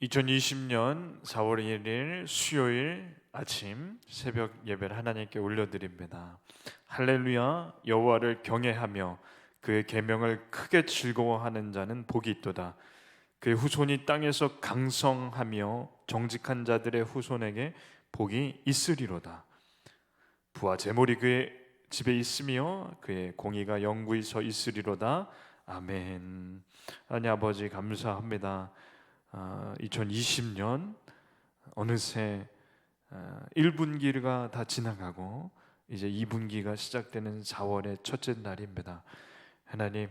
2020년 4월 1일 수요일 아침 새벽 예배를 하나님께 올려드립니다. 할렐루야. 여호와를 경외하며 그의 계명을 크게 즐거워하는 자는 복이 있도다. 그의 후손이 땅에서 강성하며 정직한 자들의 후손에게 복이 있으리로다. 부와 재물이 그의 집에 있으며 그의 공의가 영구히 서 있으리로다. 아멘. 하나님 아버지 감사합니다. 2020년 어느새 1분기가 다 지나가고 이제 2분기가 시작되는 4월의 첫째 날입니다. 하나님,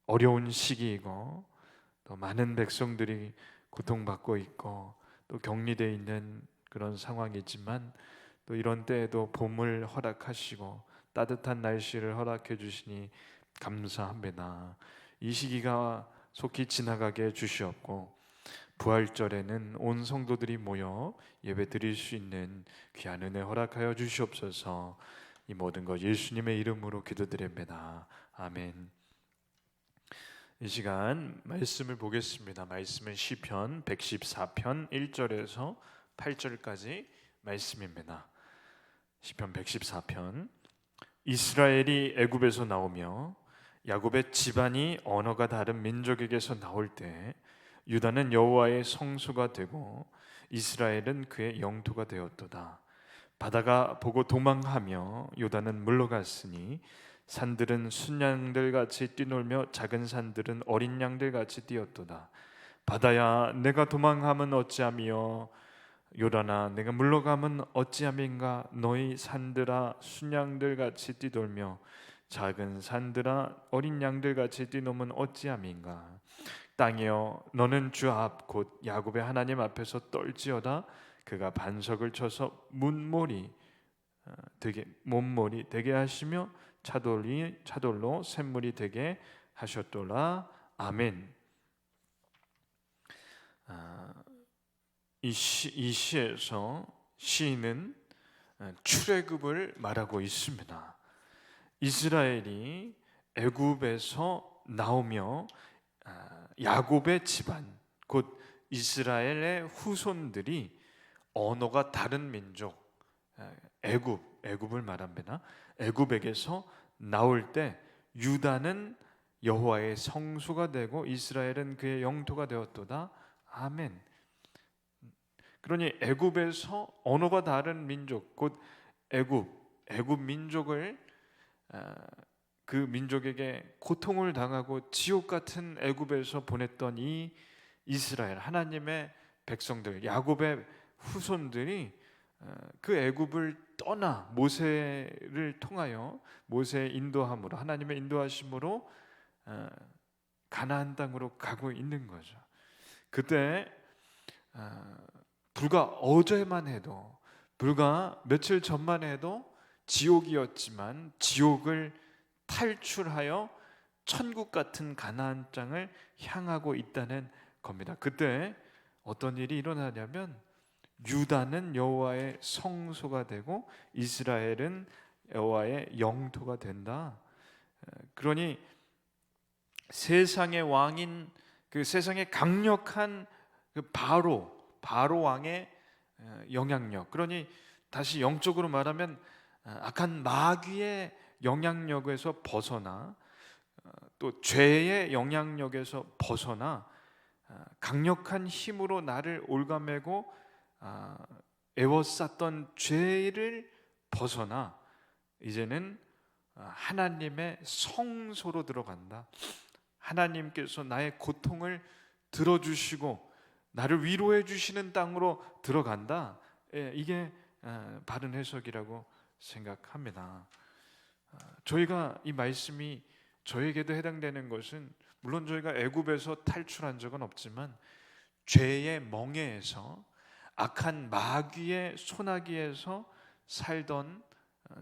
어려운 시기이고 또 많은 백성들이 고통받고 있고 또 격리되어 있는 그런 상황이지만 또 이런 때에도 봄을 허락하시고 따뜻한 날씨를 허락해 주시니 감사합니다. 이 시기가 속히 지나가게 해주시옵고 부활절에는 온 성도들이 모여 예배 드릴 수 있는 귀한 은혜 허락하여 주시옵소서. 이 모든 것 예수님의 이름으로 기도드립니다. 아멘. 이 시간 말씀을 보겠습니다. 말씀은 시편 114편 1절에서 8절까지 말씀입니다. 시편 114편. 이스라엘이 애굽에서 나오며 야곱의 집안이 언어가 다른 민족에게서 나올 때 유다는 여호와의 성소가 되고 이스라엘은 그의 영토가 되었도다. 바다가 보고 도망하며 유다는 물러갔으니 산들은 순양들 같이 뛰놀며 작은 산들은 어린 양들 같이 뛰었도다. 바다야 내가 도망하면 어찌하며 요단아 내가 물러가면 어찌함인가. 너희 산들아 순양들 같이 뛰돌며 작은 산들아 어린 양들 같이 뛰노면 어찌함인가. 땅이여 너는 주 앞 곧 야곱의 하나님 앞에서 떨지어다. 그가 반석을 쳐서 몸머리 되게 하시며 차돌로 샘물이 되게 하셨도라. 아멘. 이 시에서 시인은 출애굽을 말하고 있습니다. 이스라엘이 애굽에서 나오며 야곱의 집안 곧 이스라엘의 후손들이 언어가 다른 민족 애굽을 말합니다. 애굽에게서 나올 때 유다는 여호와의 성소가 되고 이스라엘은 그의 영토가 되었도다. 아멘. 그러니 애굽에서 언어가 다른 민족 곧 애굽 민족을 그 민족에게 고통을 당하고 지옥 같은 애굽에서 보냈던 이 이스라엘 하나님의 백성들 야곱의 후손들이 그 애굽을 떠나 모세를 통하여 모세의 인도함으로 하나님의 인도하심으로 가나안 땅으로 가고 있는 거죠. 그때 불과 어제만 해도 불과 며칠 전만 해도 지옥이었지만 지옥을 탈출하여 천국 같은 가나안 땅을 향하고 있다는 겁니다. 그때 어떤 일이 일어나냐면 유다는 여호와의 성소가 되고 이스라엘은 여호와의 영토가 된다. 그러니 세상의 왕인 그 세상의 강력한 그 바로 왕의 영향력, 그러니 다시 영적으로 말하면 악한 마귀의 영향력에서 벗어나 또 죄의 영향력에서 벗어나 강력한 힘으로 나를 올가매고 애워쌌던 죄를 벗어나 이제는 하나님의 성소로 들어간다. 하나님께서 나의 고통을 들어주시고 나를 위로해 주시는 땅으로 들어간다. 이게 바른 해석이라고 생각합니다. 저희가 이 말씀이 저에게도 해당되는 것은 물론 저희가 애굽에서 탈출한 적은 없지만 죄의 멍에에서 악한 마귀의 소나기에서 살던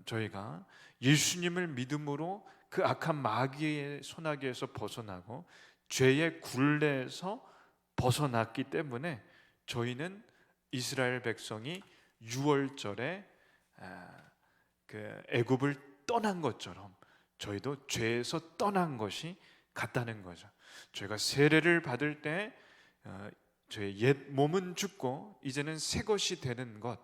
저희가 예수님을 믿음으로 그 악한 마귀의 소나기에서 벗어나고 죄의 굴레에서 벗어났기 때문에 저희는 이스라엘 백성이 6월절에 그 애굽을 떠난 것처럼 저희도 죄에서 떠난 것이 같다는 거죠. 저희가 세례를 받을 때 저의 옛 몸은 죽고 이제는 새 것이 되는 것,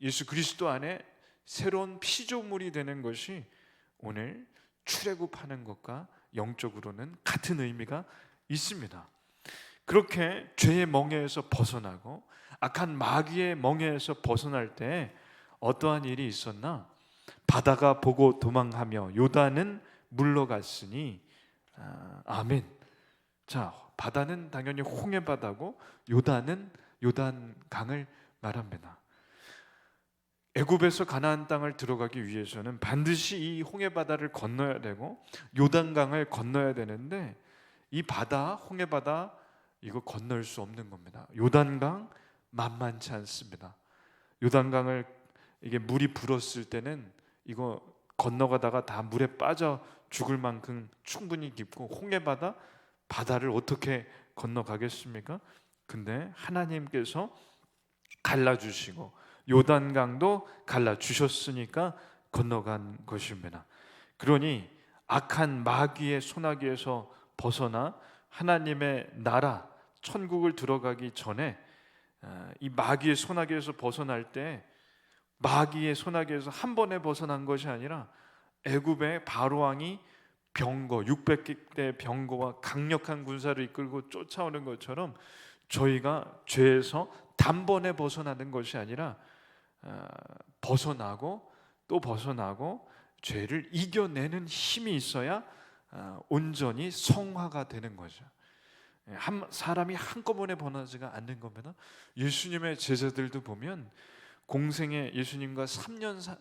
예수 그리스도 안에 새로운 피조물이 되는 것이 오늘 출애굽하는 것과 영적으로는 같은 의미가 있습니다. 그렇게 죄의 멍에에서 벗어나고 악한 마귀의 멍에에서 벗어날 때 어떠한 일이 있었나? 바다가 보고 도망하며 요단은 물러갔으니, 아멘. 자, 바다는 당연히 홍해 바다고 요단은 요단강을 말합니다. 애굽에서 가나안 땅을 들어가기 위해서는 반드시 이 홍해 바다를 건너야 되고 요단강을 건너야 되는데, 이 바다, 홍해 바다 이거 건널 수 없는 겁니다. 요단강 만만치 않습니다. 요단강을 이게 물이 불었을 때는 이거 건너가다가 다 물에 빠져 죽을 만큼 충분히 깊고, 홍해 바다, 바다를 어떻게 건너가겠습니까? 근데 하나님께서 갈라주시고 요단강도 갈라주셨으니까 건너간 것입니다. 그러니 악한 마귀의 소나기에서 벗어나 하나님의 나라 천국을 들어가기 전에, 이 마귀의 소나기에서 벗어날 때 마귀의 소나기에서 한 번에 벗어난 것이 아니라 애굽의 바로 왕이 병거 600대 병거와 강력한 군사를 이끌고 쫓아오는 것처럼 저희가 죄에서 단번에 벗어나는 것이 아니라 벗어나고 또 벗어나고 죄를 이겨내는 힘이 있어야 온전히 성화가 되는 거죠. 사람이 한꺼번에 변하지가 않는 겁니다. 예수님의 제자들도 보면 공생에 예수님과 3년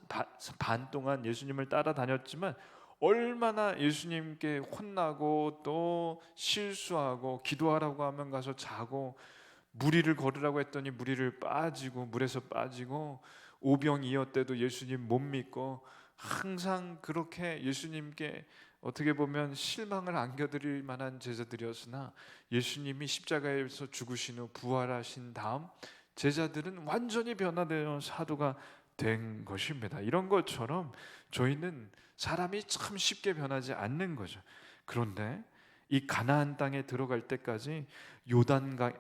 반 동안 예수님을 따라다녔지만 얼마나 예수님께 혼나고 또 실수하고, 기도하라고 하면 가서 자고, 무리를 걸으라고 했더니 무리를 빠지고, 물에서 빠지고, 오병이어 때도 예수님 못 믿고, 항상 그렇게 예수님께 어떻게 보면 실망을 안겨드릴 만한 제자들이었으나 예수님이 십자가에서 죽으신 후 부활하신 다음 제자들은 완전히 변화되어 사도가 된 것입니다. 이런 것처럼 저희는 사람이 참 쉽게 변하지 않는 거죠. 그런데 이 가나안 땅에 들어갈 때까지 요단강,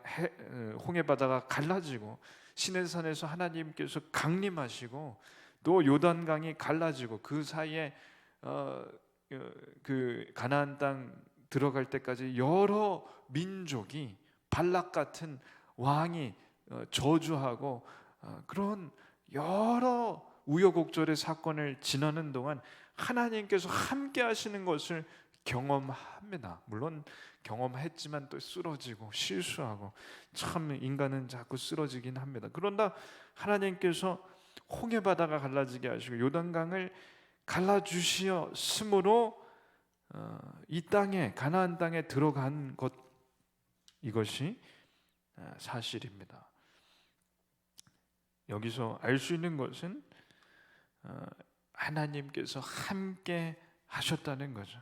홍해 바다가 갈라지고 시내산에서 하나님께서 강림하시고 또 요단강이 갈라지고 그 사이에 그 가나안 땅 들어갈 때까지 여러 민족이 발락 같은 왕이 저주하고 그런 여러 우여곡절의 사건을 지나는 동안 하나님께서 함께 하시는 것을 경험합니다. 물론 경험했지만 또 쓰러지고 실수하고, 참 인간은 자꾸 쓰러지긴 합니다. 그런다 하나님께서 홍해 바다가 갈라지게 하시고 요단강을 갈라주시었으므로 이 땅에, 가나안 땅에 들어간 것, 이것이 사실입니다. 여기서 알 수 있는 것은 하나님께서 함께 하셨다는 거죠.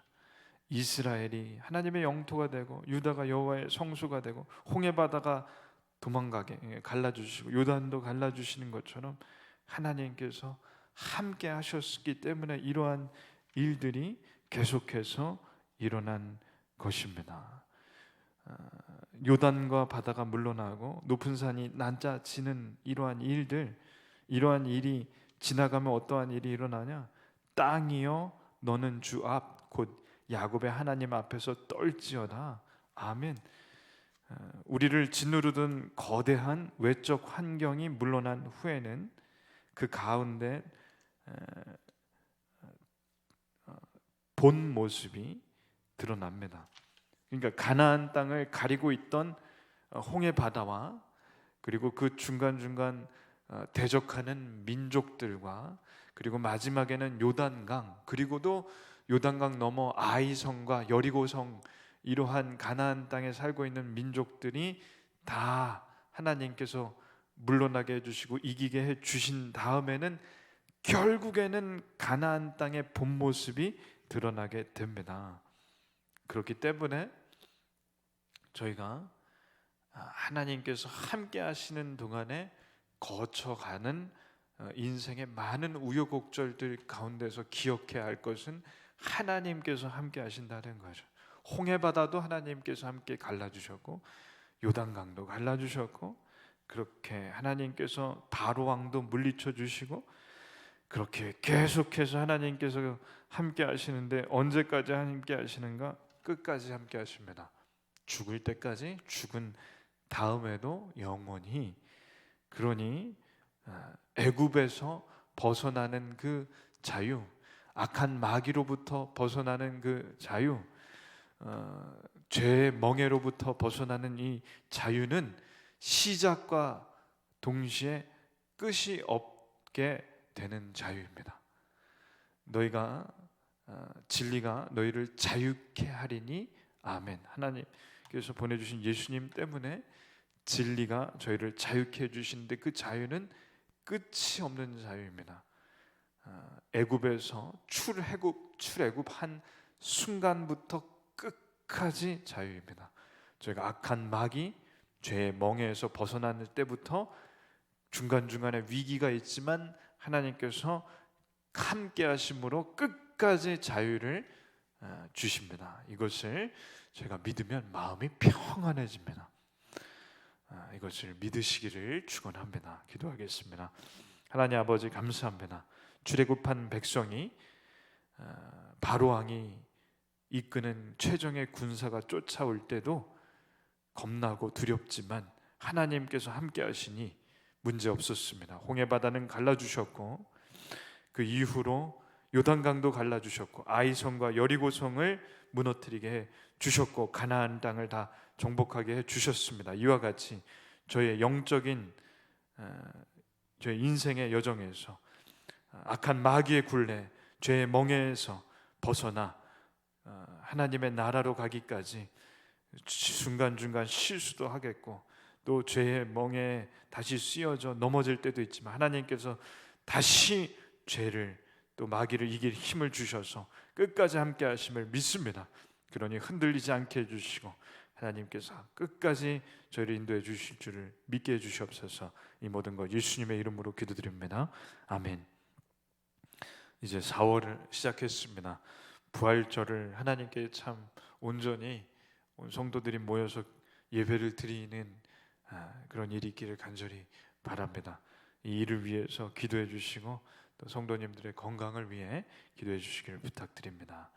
이스라엘이 하나님의 영토가 되고 유다가 여호와의 성소가 되고 홍해 바다가 도망가게 갈라주시고 요단도 갈라주시는 것처럼 하나님께서 함께 하셨기 때문에 이러한 일들이 계속해서 일어난 것입니다. 요단과 바다가 물러나고 높은 산이 낮아지는 이러한 일들, 이러한 일이 지나가면 어떠한 일이 일어나냐? 땅이여 너는 주 앞 곧 야곱의 하나님 앞에서 떨지어다. 아멘. 우리를 짓누르던 거대한 외적 환경이 물러난 후에는 그 가운데 본 모습이 드러납니다. 그러니까 가나안 땅을 가리고 있던 홍해 바다와 그리고 그 중간중간 대적하는 민족들과 그리고 마지막에는 요단강, 그리고도 요단강 넘어 아이성과 여리고성, 이러한 가나안 땅에 살고 있는 민족들이 다 하나님께서 물러나게 해주시고 이기게 해주신 다음에는 결국에는 가나안 땅의 본 모습이 드러나게 됩니다. 그렇기 때문에 저희가 하나님께서 함께 하시는 동안에 거쳐가는 인생의 많은 우여곡절들 가운데서 기억해야 할 것은 하나님께서 함께 하신다는 거죠. 홍해 바다도 하나님께서 함께 갈라주셨고 요단강도 갈라주셨고, 그렇게 하나님께서 바로 왕도 물리쳐 주시고, 그렇게 계속해서 하나님께서 함께 하시는데, 언제까지 함께 하시는가? 끝까지 함께 하십니다. 죽을 때까지, 죽은 다음에도 영원히. 그러니 애굽에서 벗어나는 그 자유, 악한 마귀로부터 벗어나는 그 자유, 죄의 멍에로부터 벗어나는 이 자유는 시작과 동시에 끝이 없게 되는 자유입니다. 너희가 진리가 너희를 자유케 하리니 아멘. 하나님께서 보내주신 예수님 때문에 진리가 저희를 자유케 해주시는데, 그 자유는 끝이 없는 자유입니다. 애굽에서 출애굽한 순간부터 끝까지 자유입니다. 저희가 악한 마귀, 죄의 멍에에서 벗어날 때부터 중간중간에 위기가 있지만 하나님께서 함께 하심으로 끝까지 자유를 주십니다. 이것을 제가 믿으면 마음이 평안해집니다. 이것을 믿으시기를 축원합니다. 기도하겠습니다. 하나님 아버지, 감사합니다. 출애굽한 백성이 바로 왕이 이끄는 최정의 군사가 쫓아올 때도 겁나고 두렵지만 하나님께서 함께 하시니 문제 없었습니다. 홍해 바다는 갈라주셨고, 그 이후로 요단강도 갈라주셨고, 아이성과 여리고성을 무너뜨리게 해 주셨고, 가나안 땅을 다 정복하게 해 주셨습니다. 이와 같이 저의 영적인 저의 인생의 여정에서 악한 마귀의 굴레, 죄의 멍에에서 벗어나 하나님의 나라로 가기까지 중간중간 실수도 하겠고, 또 죄의 멍에 다시 쓰여져 넘어질 때도 있지만 하나님께서 다시 죄를, 또 마귀를 이길 힘을 주셔서 끝까지 함께 하심을 믿습니다. 그러니 흔들리지 않게 해주시고 하나님께서 끝까지 저희를 인도해 주실 줄을 믿게 해주시옵소서. 이 모든 것 예수님의 이름으로 기도드립니다. 아멘. 이제 4월을 시작했습니다. 부활절을 하나님께 참 온전히 온 성도들이 모여서 예배를 드리는 그런 일이 있기를 간절히 바랍니다. 이 일을 위해서 기도해 주시고, 또 성도님들의 건강을 위해 기도해 주시기를 부탁드립니다.